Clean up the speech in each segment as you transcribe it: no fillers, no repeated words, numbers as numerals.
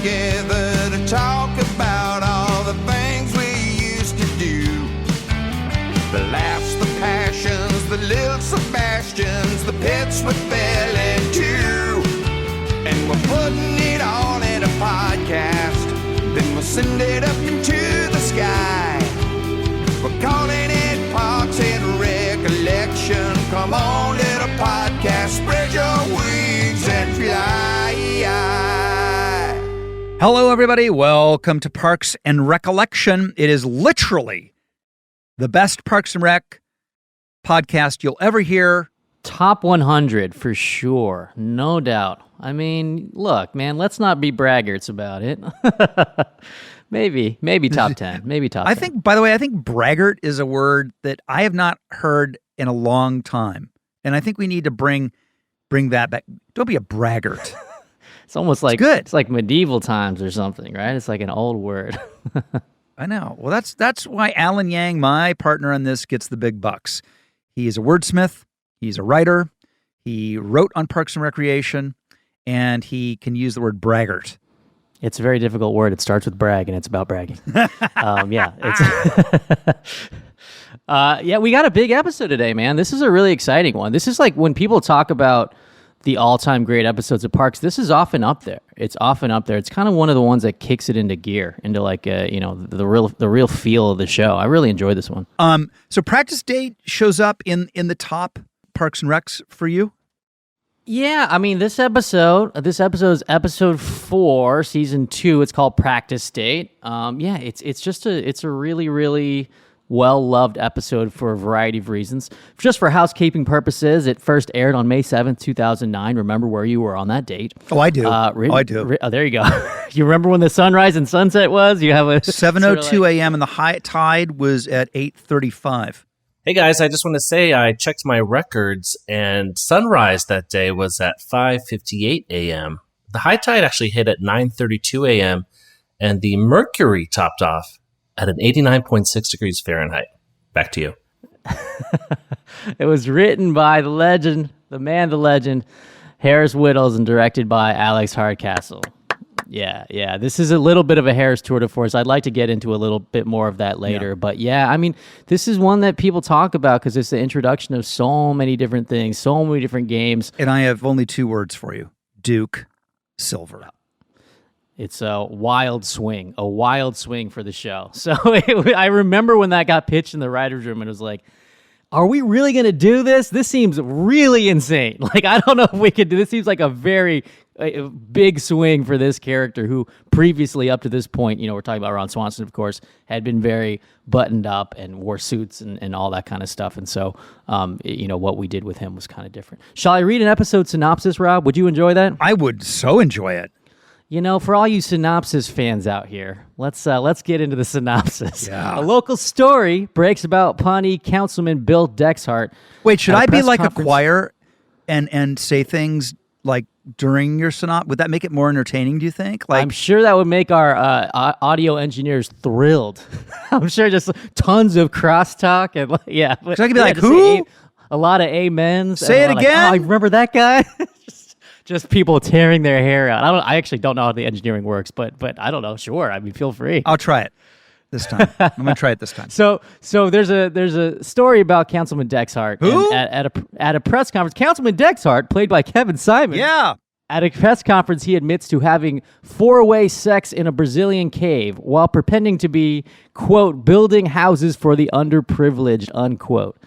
together to talk about all the things we used to do. The laughs, the passions, the little Sebastians, the pits we fell into. And we're putting it all in a podcast, then we'll send it up into the sky. We're calling it Parks and Recollection. Come on, little podcast, spread your wings and fly. Hello, everybody. Welcome to Parks and Recollection. It is literally the best Parks and Rec podcast you'll ever hear. Top 100 for sure, no doubt. I mean, look, man, let's not be braggarts about it. maybe top 10, maybe top 10. I think, by the way, I think braggart is a word that I have not heard in a long time, and I think we need to bring that back. Don't be a braggart. It's almost like good. It's like medieval times or something, right? It's like an old word. I know. Well, that's why Alan Yang, my partner on this, gets the big bucks. He is a wordsmith. He's a writer. He wrote on Parks and Recreation, and he can use the word braggart. It's a very difficult word. It starts with brag, and it's about bragging. Yeah, we got a big episode today, man. This is a really exciting one. This is like when people talk about the all-time great episodes of Parks, this is often up there. It's often up there. It's kind of one of the ones that kicks it into gear, into like the real feel of the show. I really enjoyed this one. So Practice Date shows up in the top Parks and Recs for you? Yeah, I mean this episode is episode 4, season 2. It's called Practice Date. It's a really well-loved episode for a variety of reasons. Just for housekeeping purposes, it first aired on May 7th, 2009. Remember where you were on that date. Oh, I do. I do. Oh, there you go. You remember when the sunrise and sunset was? You have a 7:02 a.m. and the high tide was at 8:35. Hey guys, I just want to say I checked my records and sunrise that day was at 5:58 a.m. The high tide actually hit at 9:32 a.m. and the mercury topped off at an 89.6 degrees Fahrenheit. Back to you. It was written by the legend, the man, the legend, Harris Wittels, and directed by Alex Hardcastle. Yeah. This is a little bit of a Harris tour de force. I'd like to get into a little bit more of that later. Yeah. But yeah, I mean, this is one that people talk about because it's the introduction of so many different things, so many different games. And I have only 2 words for you. Duke, silver. It's a wild swing for the show. So I remember when that got pitched in the writer's room and it was like, are we really going to do this? This seems really insane. Like, I don't know if we could do this. Seems like a very big swing for this character who previously up to this point, we're talking about Ron Swanson, of course, had been very buttoned up and wore suits and all that kind of stuff. And so, what we did with him was kind of different. Shall I read an episode synopsis, Rob? Would you enjoy that? I would so enjoy it. For all you synopsis fans out here, let's get into the synopsis. Yeah. A local story breaks about Pawnee Councilman Bill Dexhart. Wait, should I be like a choir and say things like during your synopsis? Would that make it more entertaining, do you think? I'm sure that would make our audio engineers thrilled. I'm sure just tons of crosstalk and yeah. So I could be like, who? A lot of amens. Say it again. Like, I remember that guy. Just people tearing their hair out. I actually don't know how the engineering works, but I don't know. Sure, I mean, feel free. I'll try it this time. I'm gonna try it this time. So there's a story about Councilman Dexhart. Who? At a press conference, Councilman Dexhart, played by Kevin Simon. Yeah. At a press conference, he admits to having 4-way sex in a Brazilian cave while pretending to be, quote, building houses for the underprivileged, unquote.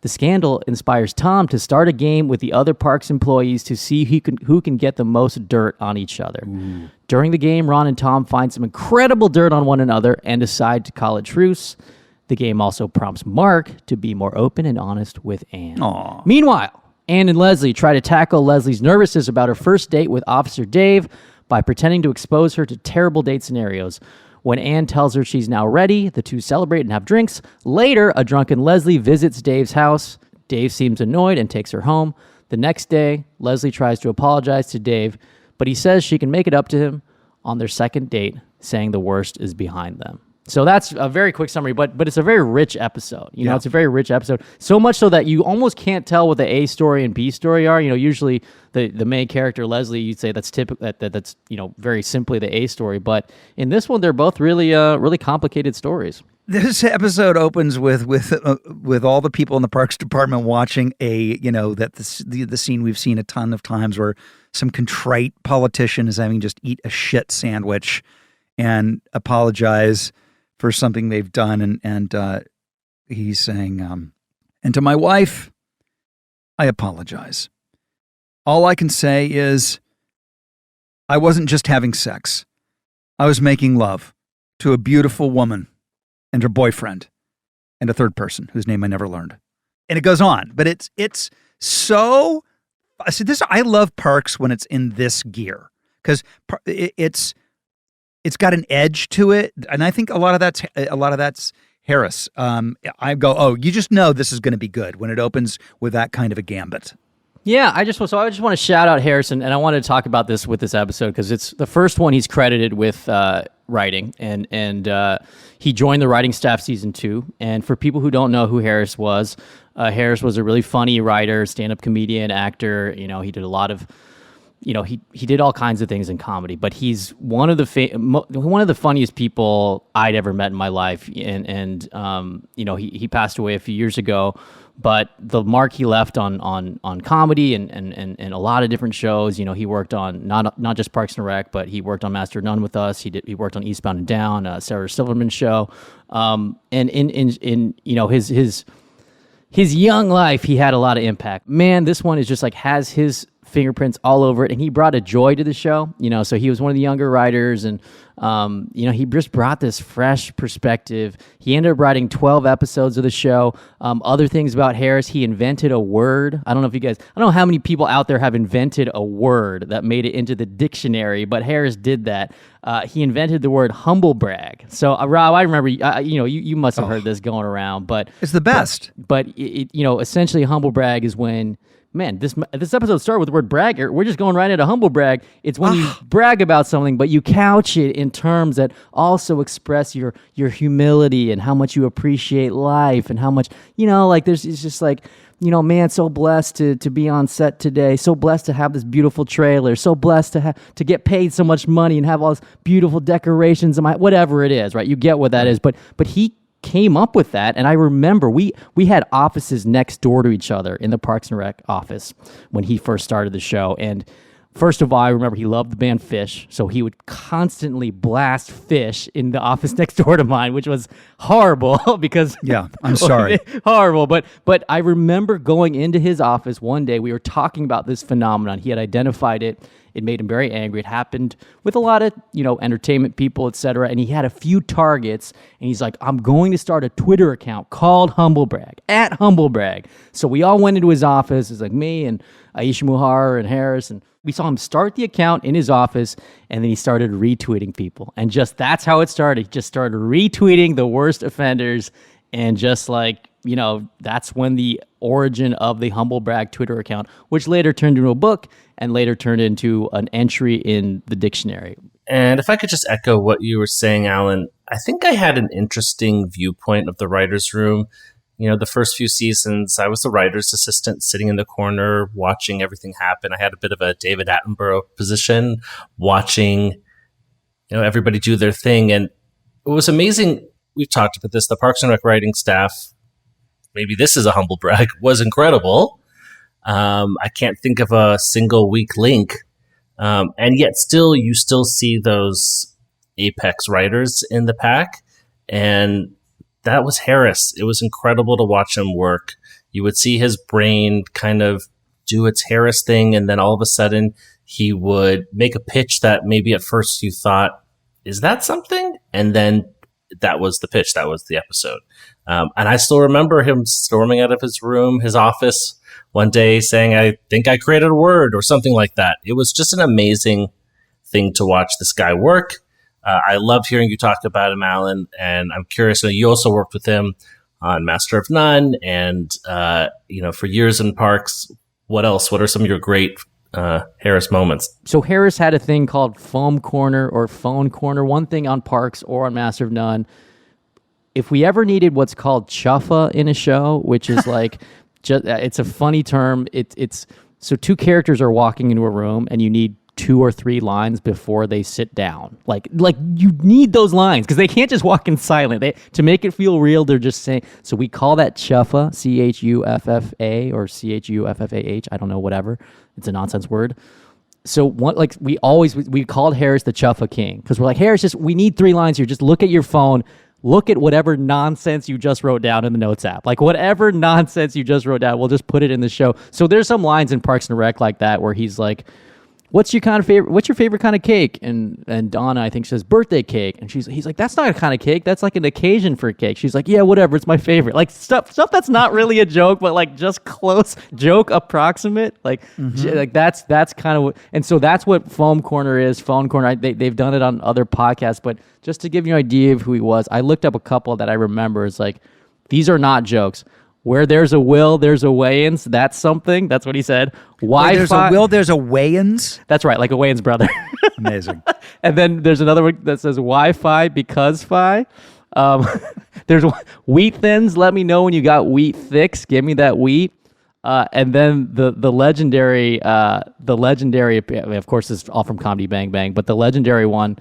The scandal inspires Tom to start a game with the other parks employees to see who can get the most dirt on each other. Ooh. During the game, Ron and Tom find some incredible dirt on one another and decide to call a truce. The game also prompts Mark to be more open and honest with Anne. Aww. Meanwhile, Anne and Leslie try to tackle Leslie's nervousness about her first date with Officer Dave by pretending to expose her to terrible date scenarios. When Anne tells her she's now ready, the two celebrate and have drinks. Later, a drunken Leslie visits Dave's house. Dave seems annoyed and takes her home. The next day, Leslie tries to apologize to Dave, but he says she can make it up to him on their second date, saying the worst is behind them. So that's a very quick summary, but it's a very rich episode. You know, Yeah. it's a very rich episode. So much so that you almost can't tell what the A story and B story are. You know, usually the main character Leslie, you'd say that's typical. That's you know very simply the A story. But in this one, they're both really really complicated stories. This episode opens with all the people in the parks department watching the scene we've seen a ton of times where some contrite politician is having just eat a shit sandwich and apologize for something they've done, and he's saying, and to my wife, I apologize. All I can say is I wasn't just having sex. I was making love to a beautiful woman and her boyfriend and a third person whose name I never learned. And it goes on, but it's so, see, this, I love Parks when it's in this gear because it's got an edge to it. And I think a lot of that's Harris. I go, oh, you just know this is going to be good when it opens with that kind of a gambit. Yeah, I just want to shout out Harrison, and I wanted to talk about this with this episode because it's the first one he's credited with writing, and he joined the writing staff season 2. And for people who don't know who Harris was a really funny writer, stand-up comedian, actor. You know, he did a lot of, you know, he did all kinds of things in comedy, but he's one of the funniest people I'd ever met in my life, and you know, he passed away a few years ago. But the mark he left on comedy and a lot of different shows. You know, he worked on not just Parks and Rec, but he worked on Master of None with us. He worked on Eastbound and Down, Sarah Silverman show. And in you know his young life, he had a lot of impact. Man, this one is just like has his fingerprints all over it, and he brought a joy to the show. You know, so he was one of the younger writers, and you know, he just brought this fresh perspective. He ended up writing 12 episodes of the show. Other things about Harris, he invented a word. I don't know how many people out there have invented a word that made it into the dictionary, but Harris did that. He invented the word humble brag. So, Rob, I remember, you know, you must have heard this going around, but It's the best. But it, you know, essentially, humble brag is when. Man, this episode started with the word brag. We're just going right into humble brag. It's when you brag about something, but you couch it in terms that also express your humility and how much you appreciate life and how much, you know, like it's just like, you know, man, so blessed to be on set today. So blessed to have this beautiful trailer. So blessed to get paid so much money and have all these beautiful decorations and whatever it is, right? You get what that is. But he came up with that, and I remember we had offices next door to each other in the Parks and Rec office when he first started the show. And first of all, I remember he loved the band Fish, so he would constantly blast Fish in the office next door to mine, which was horrible because Yeah, I'm sorry. horrible. But I remember going into his office one day. We were talking about this phenomenon. He had identified it. It made him very angry. It happened with a lot of, you know, entertainment people, etc. And he had a few targets, and he's like, I'm going to start a Twitter account called Humblebrag, @Humblebrag. So we all went into his office. It's like me and Aisha Muhar and Harris, and we saw him start the account in his office, and then he started retweeting people. And just that's how it started. He just started retweeting the worst offenders, and just like, you know, that's when the origin of the Humble Brag Twitter account, which later turned into a book and later turned into an entry in the dictionary. And if I could just echo what you were saying, Alan, I think I had an interesting viewpoint of the writer's room. You know, the first few seasons, I was the writer's assistant sitting in the corner watching everything happen. I had a bit of a David Attenborough position, watching, you know, everybody do their thing. And it was amazing. We've talked about this. The Parks and Rec writing staff, maybe this is a humble brag, was incredible. I can't think of a single weak link. And yet you still see those apex writers in the pack. And that was Harris. It was incredible to watch him work. You would see his brain kind of do its Harris thing, and then all of a sudden he would make a pitch that maybe at first you thought, is that something? And then that was the pitch. That was the episode. And I still remember him storming out of his room, his office, one day saying, I think I created a word or something like that. It was just an amazing thing to watch this guy work. I loved hearing you talk about him, Alan, and I'm curious. You also worked with him on Master of None and, you know, for years in Parks. What else? What are some of your great Harris moments? So Harris had a thing called Foam Corner or Phone Corner, one thing on Parks or on Master of None. if we ever needed what's called chuffa in a show, which is like, it's a funny term. It's so two characters are walking into a room and you need 2 or 3 lines before they sit down. Like you need those lines because they can't just walk in silent. To make it feel real, they're just saying. So we call that chuffa, CHUFFA or CHUFFAH. I don't know, whatever. It's a nonsense word. So we called Harris the Chuffa King because we're like, Harris, we need 3 lines here. Just look at your phone. Look at whatever nonsense you just wrote down in the notes app. Like whatever nonsense you just wrote down, we'll just put it in the show. So there's some lines in Parks and Rec like that where he's like, what's your favorite kind of cake? And Donna, I think, says birthday cake. And he's like, that's not a kind of cake. That's like an occasion for a cake. She's like, yeah, whatever. It's my favorite. Like stuff that's not really a joke, but like just close joke approximate. Like, like that's kind of what, and so that's what Foam Corner is. Foam Corner, they've done it on other podcasts, but just to give you an idea of who he was, I looked up a couple that I remember. It's like, these are not jokes. Where there's a will, there's a Wayans. That's something. That's what he said. Wi-Fi. There's a will, there's a Wayans. That's right, like a Wayans brother. Amazing. And then there's another one that says Wi-Fi because Fi. There's wheat thins. Let me know when you got wheat thicks. Give me that wheat. And then the legendary, of course, this is all from Comedy Bang Bang, but the legendary one.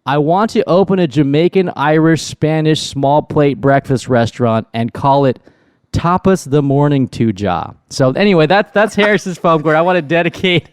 I want to open a Jamaican, Irish, Spanish small plate breakfast restaurant and call it Tapas the Morning to Ja. So anyway, that's Harris's Foam Corner. I want to dedicate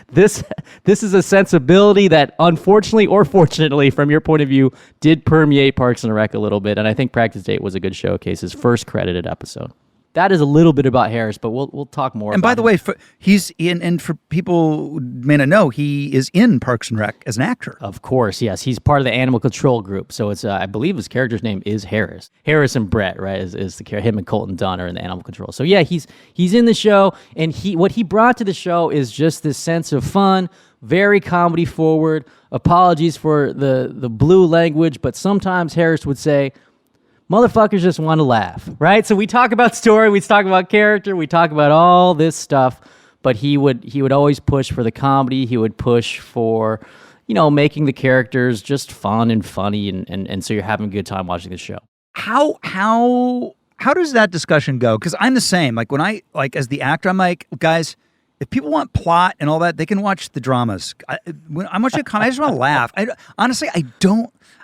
this. This is a sensibility that, unfortunately or fortunately, from your point of view, did permeate Parks and Rec a little bit. And I think Practice Date was a good showcase, his first credited episode. That is a little bit about Harris, but we'll talk more. And about by the way, he's in, and for people who may not know, he is in Parks and Rec as an actor. Of course, yes. He's part of the Animal Control group. So it's, I believe his character's name is Harris. Harris and Brett, right, is the character. Him and Colton Dunn are in the Animal Control. So yeah, he's in the show, and what he brought to the show is just this sense of fun, very comedy forward. Apologies for the blue language, but sometimes Harris would say, motherfuckers just want to laugh, right? So we talk about story, we talk about character, we talk about all this stuff, but he would always push for the comedy. He would push for, making the characters just fun and funny, and so you're having a good time watching the show. How does that discussion go? Because I'm the same. Like when as the actor, I'm like, guys, if people want plot and all that, they can watch the dramas. When I'm watching a comedy, I just want to laugh. Honestly, I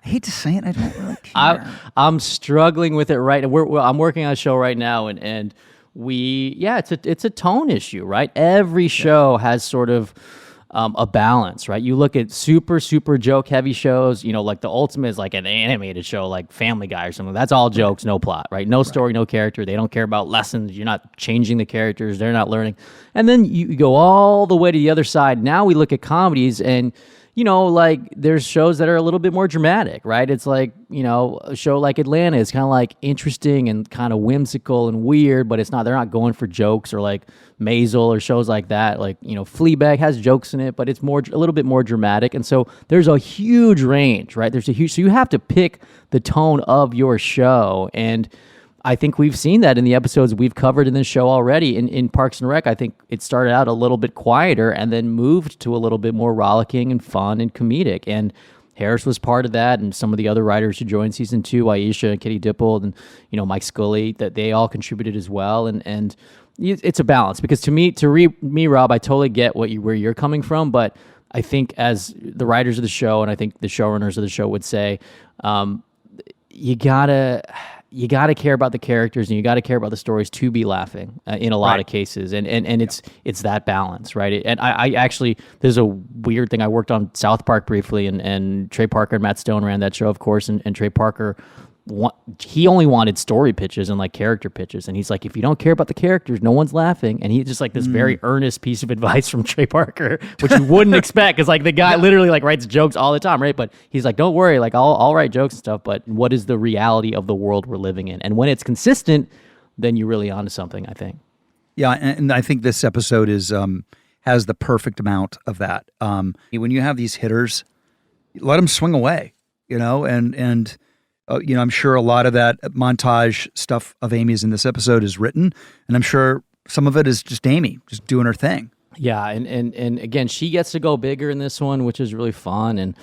hate to say it, I don't really care. I'm struggling with it right now. I'm working on a show right now, and it's a tone issue, right? Every show has sort of a balance, right? You look at super, super joke heavy shows, like the ultimate is like an animated show like Family Guy or something. That's all jokes, no plot, right? No story, no character. They don't care about lessons. You're not changing the characters. They're not learning. And then you go all the way to the other side. Now we look at comedies, and like there's shows that are a little bit more dramatic, right? It's like, a show like Atlanta is kind of like interesting and kind of whimsical and weird, but they're not going for jokes, or like Maisel or shows like that. Like, Fleabag has jokes in it, but it's a little bit more dramatic. And so there's a huge range, right? So you have to pick the tone of your show. And I think we've seen that in the episodes we've covered in this show already. In Parks and Rec, I think it started out a little bit quieter and then moved to a little bit more rollicking and fun and comedic. And Harris was part of that, and some of the other writers who joined season 2, Aisha and Kitty Dippold and Mike Scully, that they all contributed as well. And it's a balance, because to me, Rob, I totally get where you're coming from, but I think as the writers of the show, and I think the showrunners of the show would say, you gotta care about the characters, and you gotta care about the stories to be laughing in a lot of cases, and it's that balance, right? And I actually, there's a weird thing. I worked on South Park briefly, and Trey Parker and Matt Stone ran that show, of course, and Trey Parker, he only wanted story pitches and like character pitches, and he's like, if you don't care about the characters, no one's laughing. And he just like this very earnest piece of advice from Trey Parker, which you wouldn't expect, because like the guy literally like writes jokes all the time, right? But he's like, don't worry, like I'll write jokes and stuff, but what is the reality of the world we're living in? And when it's consistent, then you're really onto something, I think. Yeah, and I think this episode has the perfect amount of that. When you have these hitters, let them swing away, and I'm sure a lot of that montage stuff of Amy's in this episode is written, and I'm sure some of it is just Amy just doing her thing. Yeah, and again, she gets to go bigger in this one, which is really fun. And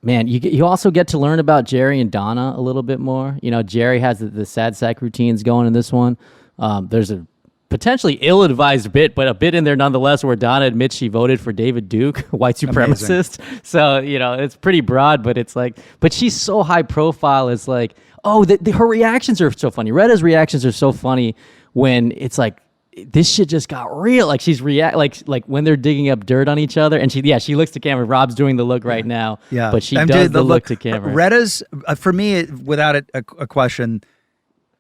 Man, you also get to learn about Jerry and Donna a little bit more. You know, Jerry has the sad sack routines going in this one. There's a potentially ill-advised bit, but a bit in there nonetheless, where Donna admits she voted for David Duke, white supremacist. Amazing. So, you know, it's pretty broad, but it's like, but she's so high profile. It's like, oh, her reactions are so funny. Retta's reactions are so funny when it's like, this shit just got real. Like she's like when they're digging up dirt on each other, and she looks to camera. Rob's doing the look right now, but she does the look to camera. Retta's for me, without a question,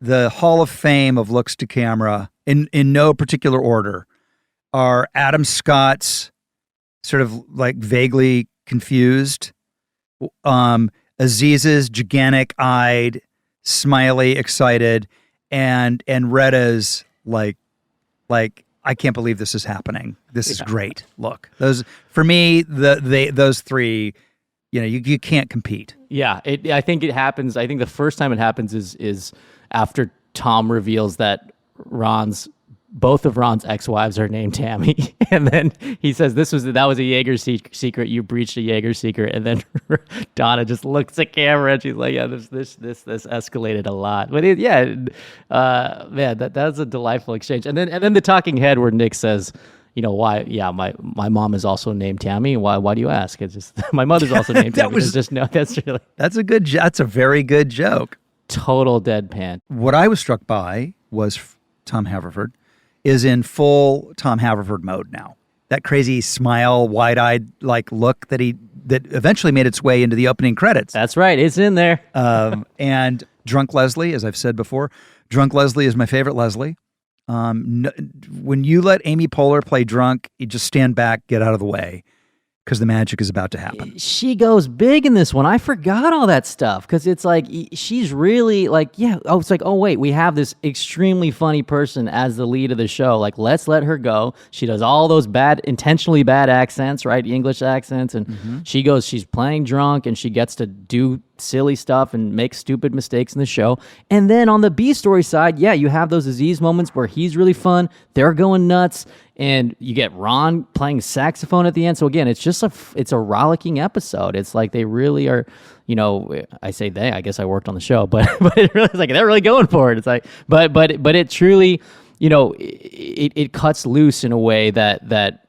the Hall of Fame of looks to camera in no particular order are Adam Scott's sort of like vaguely confused, Aziz's gigantic-eyed, smiley, excited, and Retta's like I can't believe this is happening. This is great. Look, those for me, those three, you know, you can't compete. Yeah, I think it happens. I think the first time it happens is after Tom reveals that both of Ron's ex-wives are named Tammy, and then he says that was a Jaeger secret. You breached a Jaeger secret, and then Donna just looks at camera and she's like, "Yeah, this escalated a lot." But man, that's a delightful exchange. And then the talking head where Nick says, "You know why? Yeah, my mom is also named Tammy. Why do you ask? It's just my mother's also named Tammy." That's a very good joke. Total deadpan. What I was struck by was Tom Haverford is in full Tom Haverford mode now. That crazy smile, wide-eyed like look that eventually made its way into the opening credits. That's right, it's in there. And Drunk Leslie, as I've said before, Drunk Leslie is my favorite Leslie. When you let Amy Poehler play drunk, you just stand back, get out of the way, because the magic is about to happen. She goes big in this one. I forgot all that stuff because it's like she's really like, it's like, oh, wait, we have this extremely funny person as the lead of the show. Like, let's let her go. She does all those intentionally bad accents, right? English accents. And she's playing drunk and she gets to do silly stuff and make stupid mistakes in the show. And then on the B story side, you have those Aziz moments where he's really fun. They're going nuts. And you get Ron playing saxophone at the end. So again, it's a rollicking episode. It's like they really are, you know, I say they, I guess I worked on the show, but it really is like they're really going for it. It's like, but it truly, you know, it cuts loose in a way that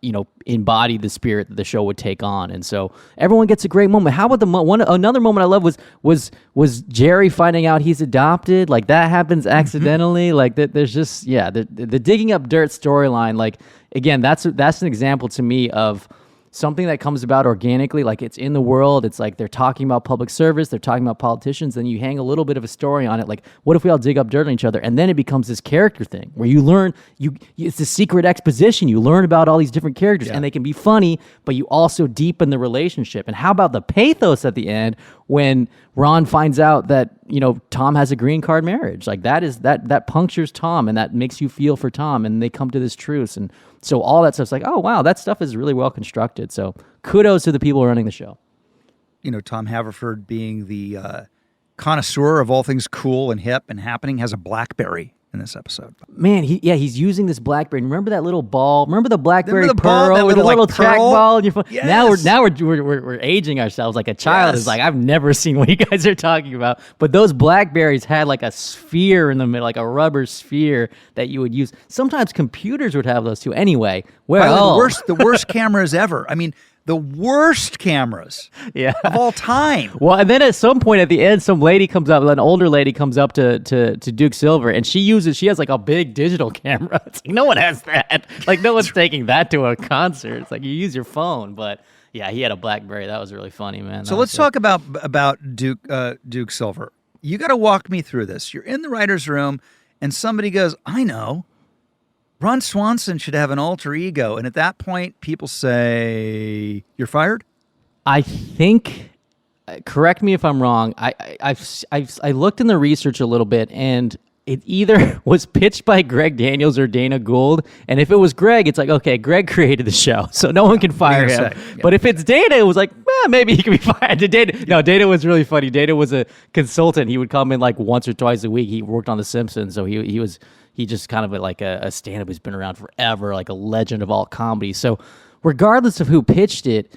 you know, embody the spirit that the show would take on. And so everyone gets a great moment. How about another moment I love was Jerry finding out he's adopted. Like that happens accidentally. Like that there's just, the digging up dirt storyline. Like again, that's an example to me of something that comes about organically, like it's in the world. It's like they're talking about public service, they're talking about politicians, then you hang a little bit of a story on it. Like, what if we all dig up dirt on each other? And then it becomes this character thing where you learn, it's a secret exposition. You learn about all these different characters and they can be funny, but you also deepen the relationship. And how about the pathos at the end when Ron finds out that, you know, Tom has a green card marriage? Like that punctures Tom and that makes you feel for Tom, and they come to this truce. And so all that stuff's like, oh, wow, that stuff is really well constructed. So kudos to the people running the show. You know, Tom Haverford, being the connoisseur of all things cool and hip and happening, has a BlackBerry in this episode. Man, he's using this BlackBerry. Remember that little ball? Remember the BlackBerry Remember the Pearl ball, with a little trackball in your phone? Yes. Now we're aging ourselves. Like a child is like, I've never seen what you guys are talking about. But those BlackBerries had like a sphere in the middle, like a rubber sphere that you would use. Sometimes computers would have those too. Anyway, the worst cameras ever. I mean, the worst cameras of all time. Well, and then at some point at the end, some lady comes up, an older lady comes up to Duke Silver, and she has like a big digital camera. It's like, no one has that. Like, no one's taking that to a concert. It's like, you use your phone. But yeah, he had a BlackBerry. That was really funny, man. So let's talk about Duke Silver. You got to walk me through this. You're in the writer's room, and somebody goes, I know, Ron Swanson should have an alter ego. And at that point, people say, you're fired? I think, correct me if I'm wrong, I looked in the research a little bit, and it either was pitched by Greg Daniels or Dana Gould. And if it was Greg, it's like, okay, Greg created the show, so no one can fire him. But if it's Dana, it was like, maybe he can be fired. Dana was really funny. Dana was a consultant. He would come in like once or twice a week. He worked on The Simpsons, so he just kind of like a stand-up who's been around forever, like a legend of all comedy. So regardless of who pitched it,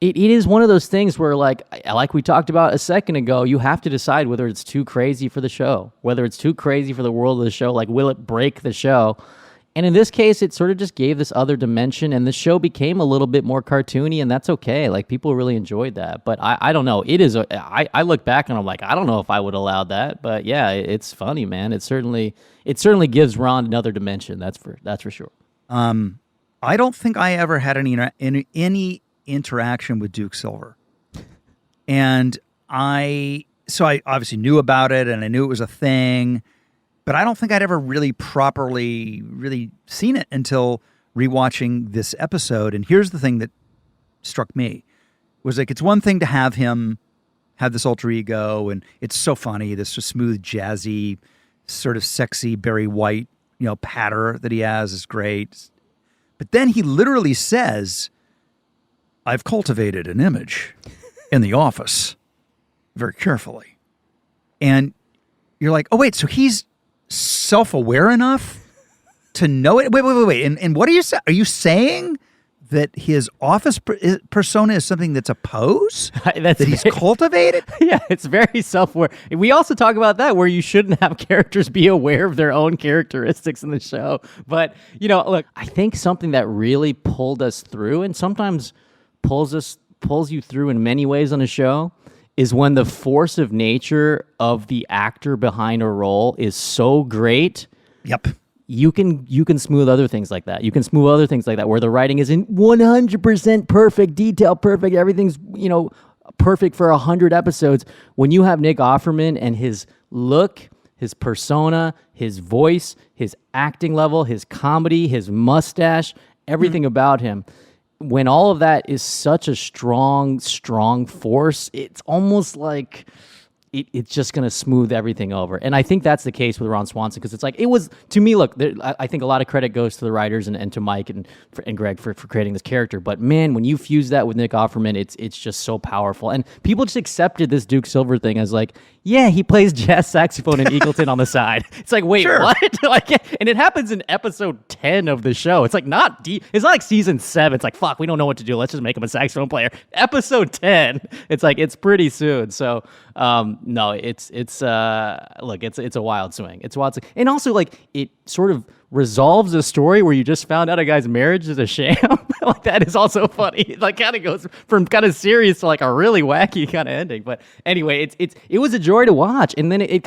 It is one of those things where, like we talked about a second ago, you have to decide whether it's too crazy for the show, whether it's too crazy for the world of the show. Like, will it break the show? And in this case, it sort of just gave this other dimension, and the show became a little bit more cartoony, and that's okay. Like, people really enjoyed that. But I don't know. It is. I look back and I'm like, I don't know if I would allow that. But yeah, it's funny, man. It certainly gives Ron another dimension. That's for sure. I don't think I ever had any interaction with Duke Silver, and I obviously knew about it and I knew it was a thing, but I don't think I'd ever really properly seen it until rewatching this episode. And here's the thing that struck me was, like, it's one thing to have him have this alter ego, and it's so funny, this just smooth, jazzy, sort of sexy Barry White, patter that he has is great. But then he literally says, I've cultivated an image in the office very carefully. And you're like, oh, wait, so he's self-aware enough to know it? Wait. And what are you saying? Are you saying that his office persona is something that's a pose? That he's cultivated? Yeah, it's very self-aware. We also talk about that, where you shouldn't have characters be aware of their own characteristics in the show. But, look, I think something that really pulled us through, and sometimes pulls you through in many ways on a show, is when the force of nature of the actor behind a role is so great. Yep. You can smooth other things like that. You can smooth other things like that where the writing isn't 100% perfect, detail perfect, everything's, perfect for 100 episodes. When you have Nick Offerman and his look, his persona, his voice, his acting level, his comedy, his mustache, everything about him, when all of that is such a strong force, it's almost like it's just going to smooth everything over. And I think that's the case with Ron Swanson, because it's like, it was, to me, look, I think a lot of credit goes to the writers and to Mike and Greg for creating this character. But man, when you fuse that with Nick Offerman, it's just so powerful. And people just accepted this Duke Silver thing as like, yeah, he plays jazz saxophone in Eagleton on the side. It's like, wait, sure. What? And it happens in episode 10 of the show. It's like it's not like season 7. It's like, fuck, we don't know what to do. Let's just make him a saxophone player. Episode 10. It's like, it's pretty soon. So, no, it's a wild swing. It's a wild swing. And also, like, it sort of resolves a story where you just found out a guy's marriage is a sham. Like, that is also funny. It, like, kind of goes from kind of serious to like a really wacky kind of ending. But anyway, it was a joy to watch. And then it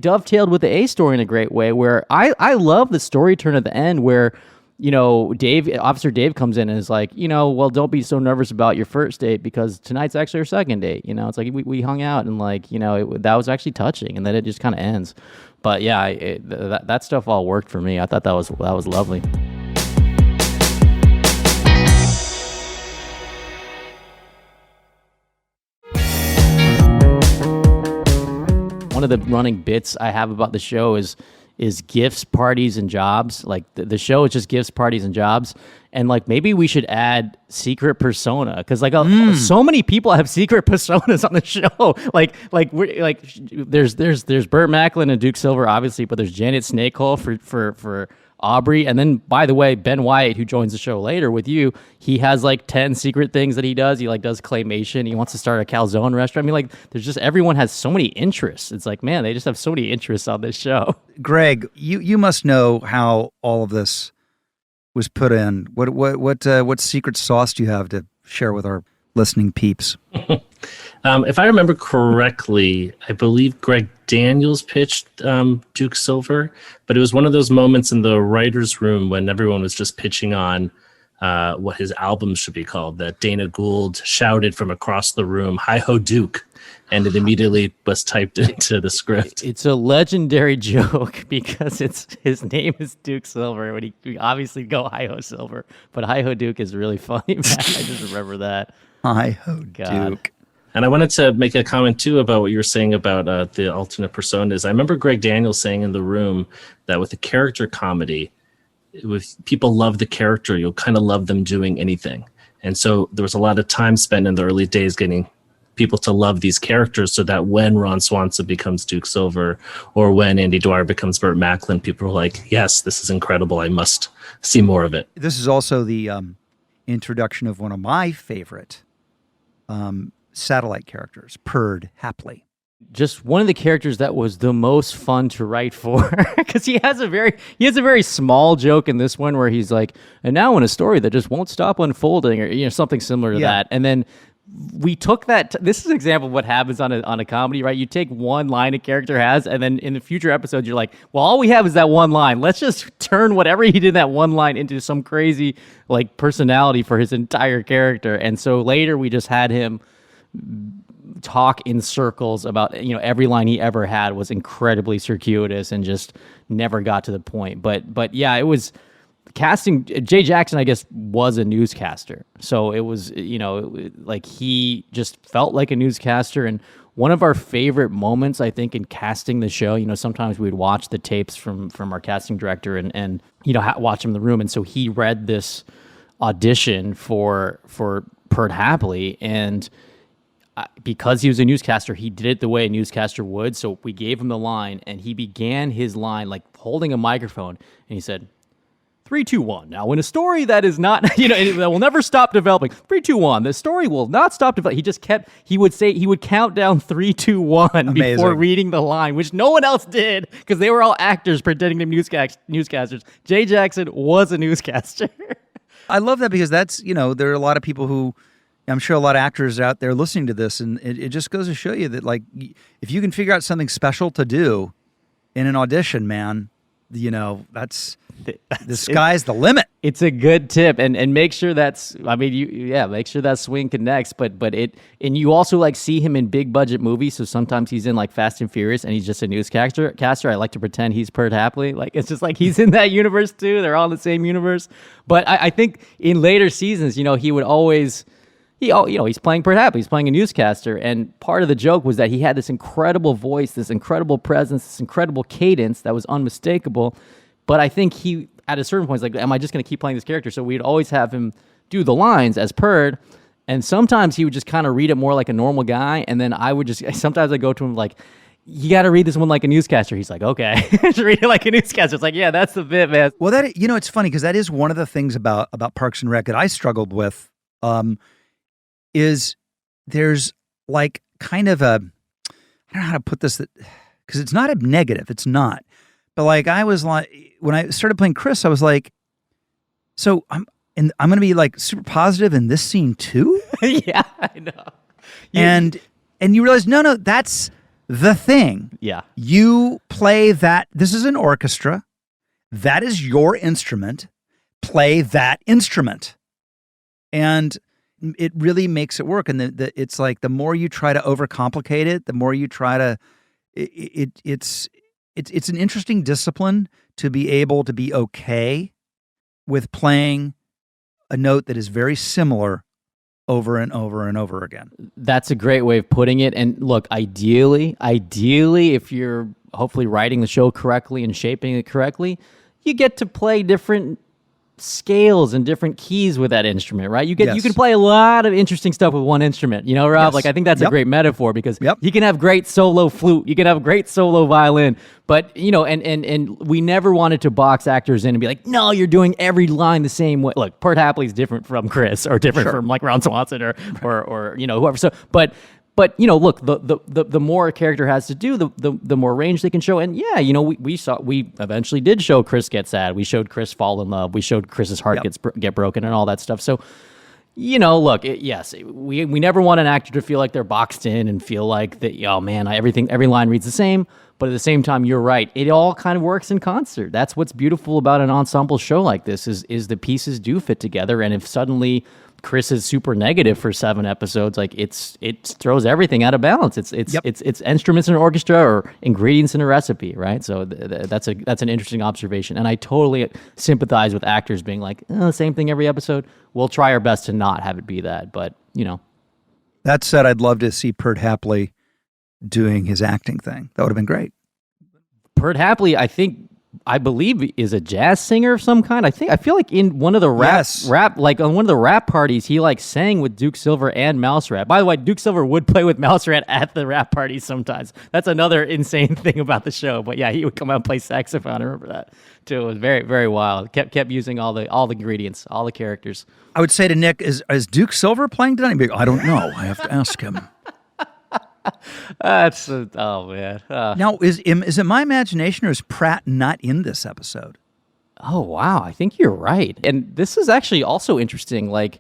dovetailed with the A story in a great way, where I love the story turn at the end where, Officer Dave comes in and is like, well, don't be so nervous about your first date because tonight's actually our second date. It's like we hung out and like, that was actually touching, and then it just kind of ends. But yeah, that stuff all worked for me. I thought that was lovely. One of the running bits I have about the show is gifts, parties, and jobs. Like the show is just gifts, parties, and jobs. And like, maybe we should add secret persona, because like so many people have secret personas on the show. There's Burt Macklin and Duke Silver, obviously, but there's Janet Snakehole for Aubrey. And then, by the way, Ben Wyatt, who joins the show later with you, he has like 10 secret things that he does. He like does claymation. He wants to start a calzone restaurant. I mean, like, everyone has so many interests. It's like, man, they just have so many interests on this show. Greg, you must know how all of this was put in. What secret sauce do you have to share with our listening peeps? If I remember correctly, I believe Greg Daniels pitched Duke Silver, but it was one of those moments in the writer's room when everyone was just pitching on what his album should be called, that Dana Gould shouted from across the room, "Hi-ho, Duke," and it immediately was typed into the script. It's a legendary joke because his name is Duke Silver. When we obviously go Hi-ho Silver, but Hi-ho Duke is really funny, man. I just remember that. Hi-ho Duke. And I wanted to make a comment, too, about what you were saying about the alternate personas. I remember Greg Daniels saying in the room that with a character comedy, if people love the character, you'll kind of love them doing anything. And so there was a lot of time spent in the early days getting people to love these characters so that when Ron Swanson becomes Duke Silver or when Andy Dwyer becomes Burt Macklin, people are like, yes, this is incredible. I must see more of it. This is also the introduction of one of my favorite satellite characters, Perd Hapley. Just one of the characters that was the most fun to write for, because he has a very small joke in this one where he's like, and now in a story that just won't stop unfolding, or something similar to that. And then we took that. This is an example of what happens on a comedy, right? You take one line a character has, and then in the future episodes, you're like, well, all we have is that one line. Let's just turn whatever he did in that one line into some crazy like personality for his entire character. And so later we just had him talk in circles about every line he ever had was incredibly circuitous and just never got to the point. But yeah, it was casting. Jay Jackson, I guess, was a newscaster, so it was like he just felt like a newscaster. And one of our favorite moments, I think, in casting the show, sometimes we'd watch the tapes from our casting director and watch him in the room, and so he read this audition for Perd Hapley, and because he was a newscaster, he did it the way a newscaster would. So we gave him the line, and he began his line like holding a microphone, and he said, 3, 2, 1. Now, in a story that is not, that will never stop developing. 3, 2, 1. The story will not stop developing. He would count down 3, 2, 1 before reading the line, which no one else did because they were all actors pretending to be newscasters. Jay Jackson was a newscaster. I love that because that's, there are a lot of people who, I'm sure a lot of actors out there listening to this, and it just goes to show you that, like, if you can figure out something special to do in an audition, man, that's the sky's the limit. It's a good tip, and make sure make sure that swing connects. And you also like see him in big budget movies. So sometimes he's in like Fast and Furious, and he's just a newscaster. I like to pretend he's Perd Hapley. Like it's just like he's in that universe too. They're all in the same universe. But I think in later seasons, he would always. He's playing Perd Hapley. He's playing a newscaster, and part of the joke was that he had this incredible voice, this incredible presence, this incredible cadence that was unmistakable. But I think he, at a certain point, was like, am I just going to keep playing this character? So we'd always have him do the lines as Perd, and sometimes he would just kind of read it more like a normal guy, and then sometimes I go to him like, you got to read this one like a newscaster. He's like, okay, just read it like a newscaster. It's like, yeah, that's the bit, man. Well, it's funny because that is one of the things about Parks and Rec that I struggled with. Is there's like kind of I don't know how to put this, because it's not a negative, it's not. But like I was like, when I started playing Chris, I was like, so I'm going to be like super positive in this scene too? Yeah, I know. And you realize, no, that's the thing. Yeah. You play that, this is an orchestra, that is your instrument, play that instrument. And it really makes it work. And it's like the more you try to overcomplicate it, the more you try to, it's an interesting discipline to be able to be okay with playing a note that is very similar over and over and over again. That's a great way of putting it. And look, ideally, if you're hopefully writing the show correctly and shaping it correctly, you get to play different scales and different keys with that instrument, right? You can play a lot of interesting stuff with one instrument, Rob? Yes. Like I think that's a great metaphor because you can have great solo flute, you can have great solo violin, but and we never wanted to box actors in and be like, no, you're doing every line the same way. Look, Perd Hapley's different from Chris or different from like Ron Swanson or whoever. So But look, the more a character has to do, the more range they can show. And yeah, we eventually did show Chris get sad. We showed Chris fall in love. We showed Chris's heart get broken and all that stuff. So, look, we never want an actor to feel like they're boxed in and feel like that. Oh man, every line reads the same. But at the same time, you're right. It all kind of works in concert. That's what's beautiful about an ensemble show like this is the pieces do fit together. And if suddenly Chris is super negative for 7 episodes, like it throws everything out of balance. It's instruments in an orchestra or ingredients in a recipe, right? So that's an interesting observation, and I totally sympathize with actors being like, same thing every episode. We'll try our best to not have it be that, but That said, I'd love to see Perd Hapley doing his acting thing. That would have been great. Perd Hapley, I think, I believe is a jazz singer of some kind. I feel like in one of the Yes. like on one of the rap parties, he like sang with Duke Silver and Mouse Rat. By the way, Duke Silver would play with Mouse Rat at the rap parties sometimes. That's another insane thing about the show. But yeah, he would come out and play saxophone. I remember that too. It was very, very wild. Kept using all the ingredients, all the characters. I would say to Nick, is Duke Silver playing tonight? He'd be like, I don't know. I have to ask him. That's oh man. Now, is it my imagination or is Pratt not in this episode? Oh wow, I think you're right. And this is actually also interesting. Like,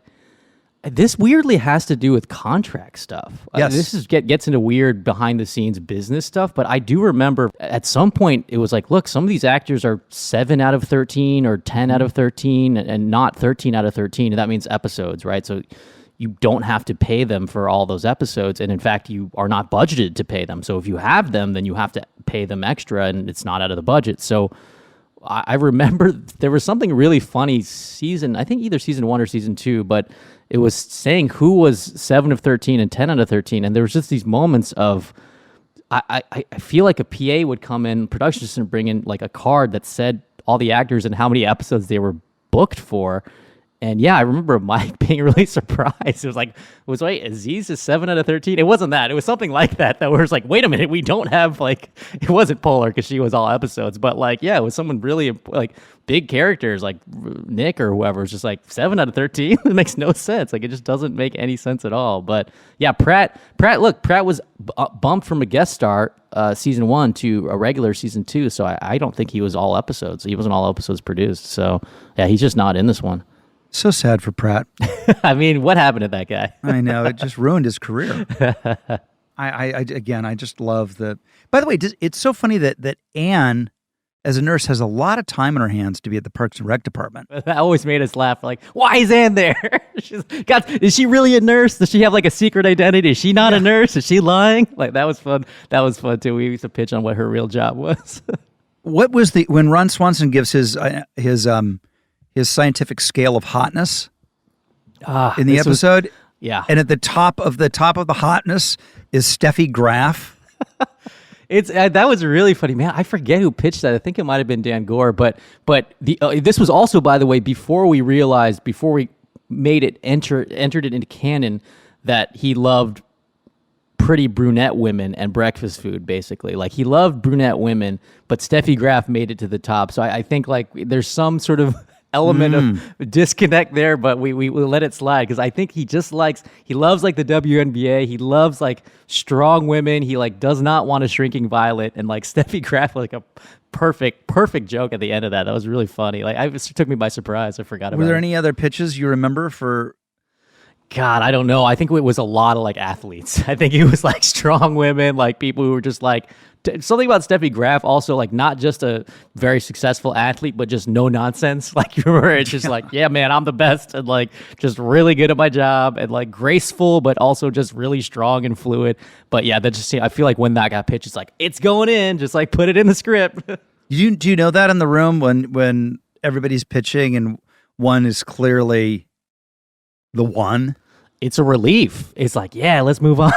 this weirdly has to do with contract stuff. Yes. This is gets into weird behind the scenes business stuff. But I do remember at some point it was like, look, some of these actors are 7 out of 13 or 10 out of 13, and not 13 out of 13, and that means episodes, right? So you don't have to pay them for all those episodes, and in fact, you are not budgeted to pay them. So if you have them, then you have to pay them extra, and it's not out of the budget. So I remember there was something really funny I think either season 1 or season 2, but it was saying who was 7 of 13 and 10 out of 13, and there was just these moments of I feel like a PA would come in, production assistant bring in like a card that said all the actors and how many episodes they were booked for. And yeah, I remember Mike being really surprised. It was wait, Aziz is 7 out of 13? It wasn't that. It was something like that was like, wait a minute, we don't have like, it wasn't Polar because she was all episodes, but like, yeah, it was someone really like big characters like Nick or whoever. It's just like 7 out of 13. It makes no sense. Like, it just doesn't make any sense at all. But yeah, Pratt was bumped from a guest star season 1 to a regular season 2. So I don't think he was all episodes. He wasn't all episodes produced. So yeah, he's just not in this one. So sad for Pratt. I mean, what happened to that guy? I know, it just ruined his career. I just love the. By the way, it's so funny that Anne, as a nurse, has a lot of time on her hands to be at the Parks and Rec department. That always made us laugh. Like, why is Anne there? Is she really a nurse? Does she have like a secret identity? Is she not a nurse? Is she lying? Like, that was fun. That was fun too. We used to pitch on what her real job was. What was when Ron Swanson gives his scientific scale of hotness in the episode? Yeah. And at the top of the hotness is Steffi Graf. That was really funny, man. I forget who pitched that. I think it might have been Dan Gore, but this was also, by the way, before we made it entered it into canon that he loved pretty brunette women and breakfast food, basically. Like, he loved brunette women, but Steffi Graf made it to the top. So I think like there's some sort of element of disconnect there, but we let it slide because I think he loves like the WNBA. He loves like strong women. He like does not want a shrinking violet, and like Steffi Graf, like a perfect joke at the end of that. That was really funny. Like, it took me by surprise. I forgot about it. Were there any other pitches you remember for? God, I don't know. I think it was a lot of like athletes. I think it was like strong women, like people who were just like something about Steffi Graf. Also, like not just a very successful athlete, but just no nonsense. Like, you remember, it's just like, yeah, man, I'm the best, and like just really good at my job, and like graceful, but also just really strong and fluid. But yeah, that just I feel like when that got pitched, it's like it's going in. Just like put it in the script. Do you know that in the room when everybody's pitching and one is clearly the one? It's a relief. It's like, yeah, let's move on.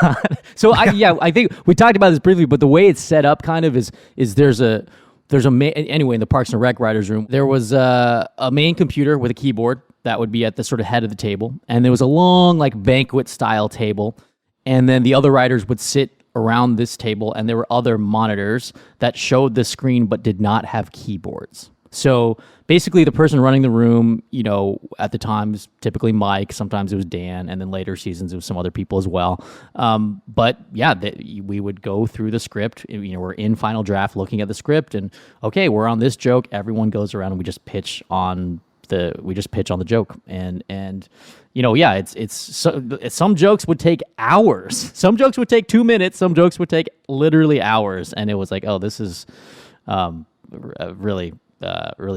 So I think we talked about this briefly, but the way it's set up kind of is there's a anyway, in the Parks and Rec writers room, there was a main computer with a keyboard that would be at the sort of head of the table, and there was a long like banquet style table, and then the other writers would sit around this table, and there were other monitors that showed the screen but did not have keyboards. So basically, the person running the room, you know, at the time was typically Mike. Sometimes it was Dan, and then later seasons it was some other people as well. But yeah, we would go through the script. You know, we're in final draft, looking at the script, and okay, we're on this joke. Everyone goes around, and we just pitch on the joke, and you know, yeah, some jokes would take hours. Some jokes would take 2 minutes. Some jokes would take literally hours, and it was like, oh, this is really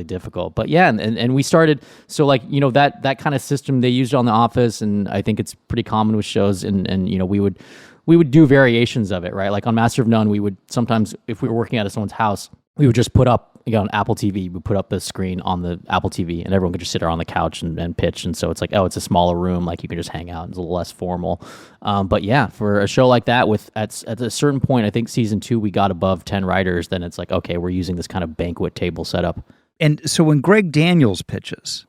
difficult. But yeah, and we started, so like, you know, that kind of system they used on The Office, and I think it's pretty common with shows, and you know, we would do variations of it, right? Like on Master of None, we would sometimes, if we were working out of someone's house, we would just put up on Apple TV, we put up the screen on the Apple TV, and everyone could just sit there on the couch and pitch. And so it's like, oh, it's a smaller room, like you can just hang out. It's a little less formal. But yeah, for a show like that, at a certain point, I think season 2 we got above 10 writers. Then it's like, okay, we're using this kind of banquet table setup. And so when Greg Daniels pitches,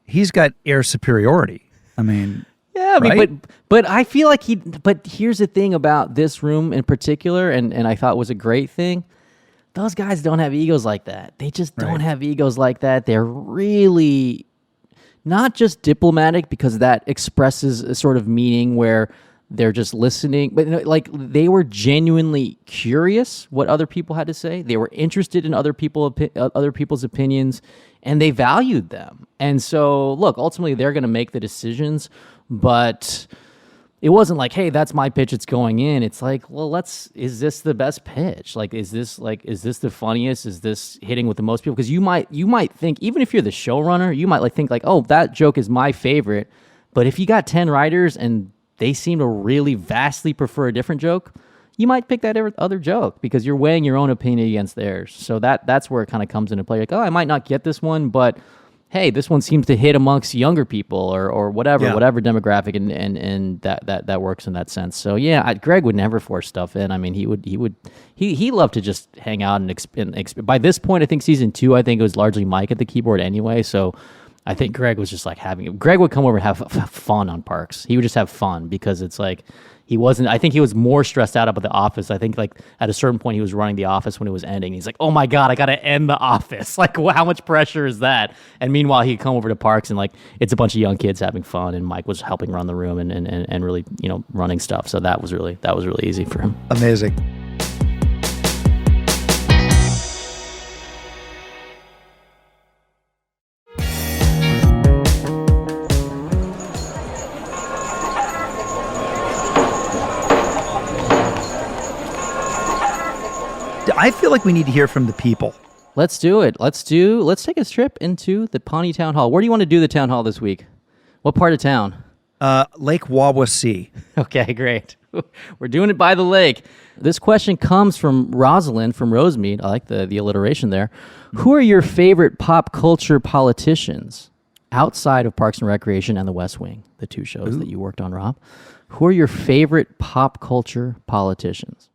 he's got air superiority. I mean. Yeah, I mean, right? but I feel like but here's the thing about this room in particular, and I thought was a great thing. Those guys don't have egos like that. They just don't have egos like that. They're really not just diplomatic, because that expresses a sort of meaning where they're just listening, but like they were genuinely curious what other people had to say. They were interested in other people's opinions, and they valued them. And so, look, ultimately they're going to make the decisions. But it wasn't like, hey, that's my pitch, it's going in. It's like, well, is this the best pitch? Like, is this the funniest? Is this hitting with the most people? Because you might think, even if you're the showrunner, you might think like, oh, that joke is my favorite. But if you got 10 writers and they seem to really vastly prefer a different joke, you might pick that other joke because you're weighing your own opinion against theirs. So that's where it kind of comes into play. Like, oh, I might not get this one, but hey, this one seems to hit amongst younger people or whatever demographic, and that works in that sense. So yeah, Greg would never force stuff in. I mean, he loved to just hang out and by this point, I think season 2, I think it was largely Mike at the keyboard anyway. So I think Greg was just like Greg would come over and have fun on Parks. He would just have fun because it's like, I think he was more stressed out about The Office. I think like at a certain point he was running The Office when it was ending. He's like, oh my God, I got to end The Office. Like, how much pressure is that? And meanwhile, he'd come over to Parks and like, it's a bunch of young kids having fun, and Mike was helping run the room and really, running stuff. So that was really easy for him. Amazing. I feel like we need to hear from the people. Let's do it. Let's take a trip into the Pawnee Town Hall. Where do you want to do the town hall this week? What part of town? Lake Wawasee. Okay, great. We're doing it by the lake. This question comes from Rosalind from Rosemead. I like the alliteration there. Who are your favorite pop culture politicians outside of Parks and Recreation and The West Wing, the 2 shows that you worked on, Rob? Who are your favorite pop culture politicians?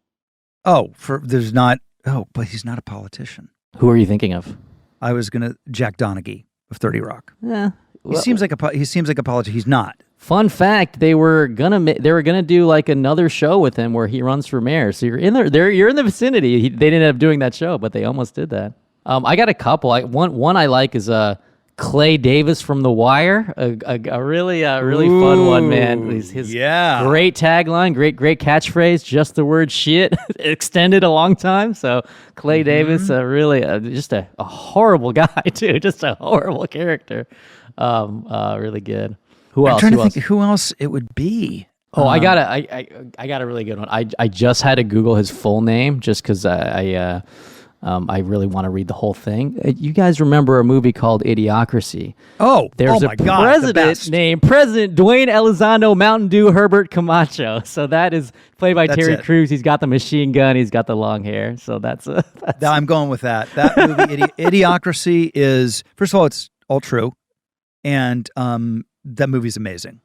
But he's not a politician. Who are you thinking of? I was Jack Donaghy of 30 Rock. Yeah, he seems like a politician. He's not. Fun fact: they were gonna do like another show with him where he runs for mayor. So you're in there. You're in the vicinity. They didn't end up doing that show, but they almost did that. I got a couple. One I like is Clay Davis from The Wire, a really fun one, man. His great tagline, great catchphrase, just the word shit, extended a long time. So Clay Davis, just a horrible guy too, just a horrible character. Really good. Who else? I'm trying to think who else it would be. Oh, I got a really good one. I just had to Google his full name just because I really want to read the whole thing. You guys remember a movie called Idiocracy? There's a president named President Dwayne Elizondo Mountain Dew Herbert Camacho. So that is played by Terry Crews. He's got the machine gun. He's got the long hair. So I'm going with that. That movie, Idiocracy, is, first of all, it's all true. And that movie's amazing.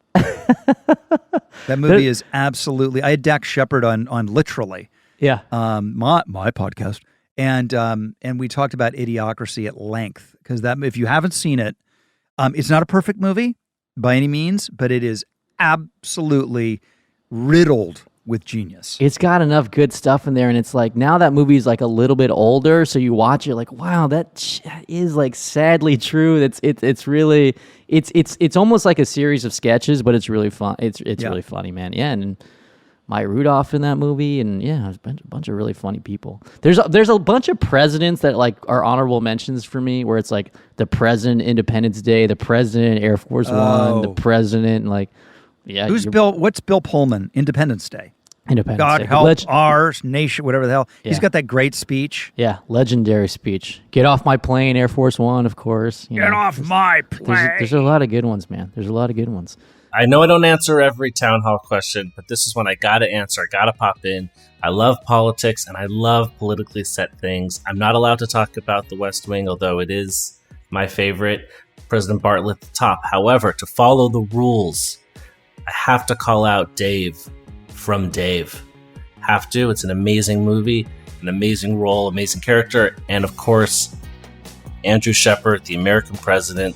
That movie is absolutely, I had Dax Shepard on Literally. Yeah. My podcast. And we talked about Idiocracy at length because if you haven't seen it, it's not a perfect movie by any means, but it is absolutely riddled with genius. It's got enough good stuff in there, and it's like now that movie's like a little bit older, so you watch it like, wow, that is like sadly true. It's really it's almost like a series of sketches, but it's really fun. It's really funny, man. Yeah, and Maya Rudolph in that movie, and yeah, there's a bunch of really funny people. There's a bunch of presidents that like are honorable mentions for me, where it's like the president Independence Day, the president Air Force One, the president, like what's Bill Pullman, Independence Day? Independence God Day. help our nation, whatever the hell. Yeah. He's got that great speech. Yeah, legendary speech. Get off my plane, Air Force One, of course. Get off my plane. There's a lot of good ones, man. There's a lot of good ones. I know I don't answer every town hall question, but this is one I gotta answer. I gotta pop in. I love politics and I love politically set things. I'm not allowed to talk about the West Wing, although it is my favorite. President Bartlett at the top. However, to follow the rules, I have to call out Dave from Dave. Have to. It's an amazing movie, an amazing role, amazing character, and of course, Andrew Shepard, the American president.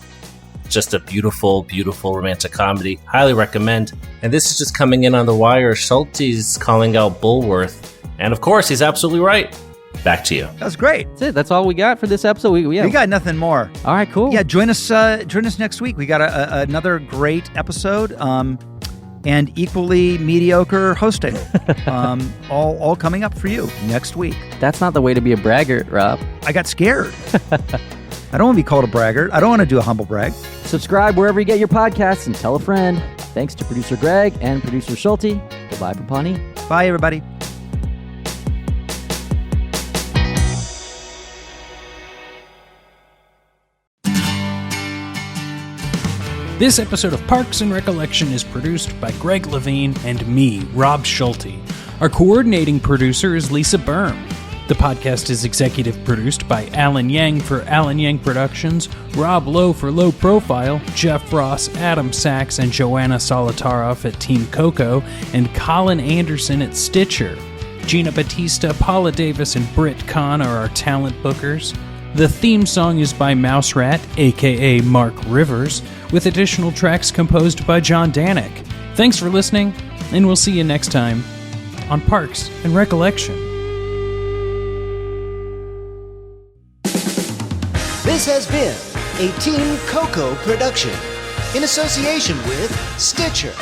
Just a beautiful, beautiful romantic comedy. Highly recommend. And this is just coming in on the wire. Schulte's calling out Bulworth. And of course, he's absolutely right. Back to you. That was great. That's it. That's all we got for this episode. We got nothing more. All right, cool. Yeah, join us next week. We got another great episode and equally mediocre hosting. All coming up for you next week. That's not the way to be a braggart, Rob. I got scared. I don't want to be called a braggart. I don't want to do a humble brag. Subscribe wherever you get your podcasts and tell a friend. Thanks to producer Greg and producer Schulte. Goodbye from Pawnee. Bye, everybody. This episode of Parks and Recollection is produced by Greg Levine and me, Rob Schulte. Our coordinating producer is Lisa Berm. The podcast is executive produced by Alan Yang for Alan Yang Productions, Rob Lowe for Low Profile, Jeff Ross, Adam Sachs, and Joanna Solitaroff at Team Coco, and Colin Anderson at Stitcher. Gina Batista, Paula Davis, and Britt Kahn are our talent bookers. The theme song is by Mouse Rat, aka Mark Rivers, with additional tracks composed by John Danik. Thanks for listening, and we'll see you next time on Parks and Recollection. This has been a Team Coco production in association with Stitcher.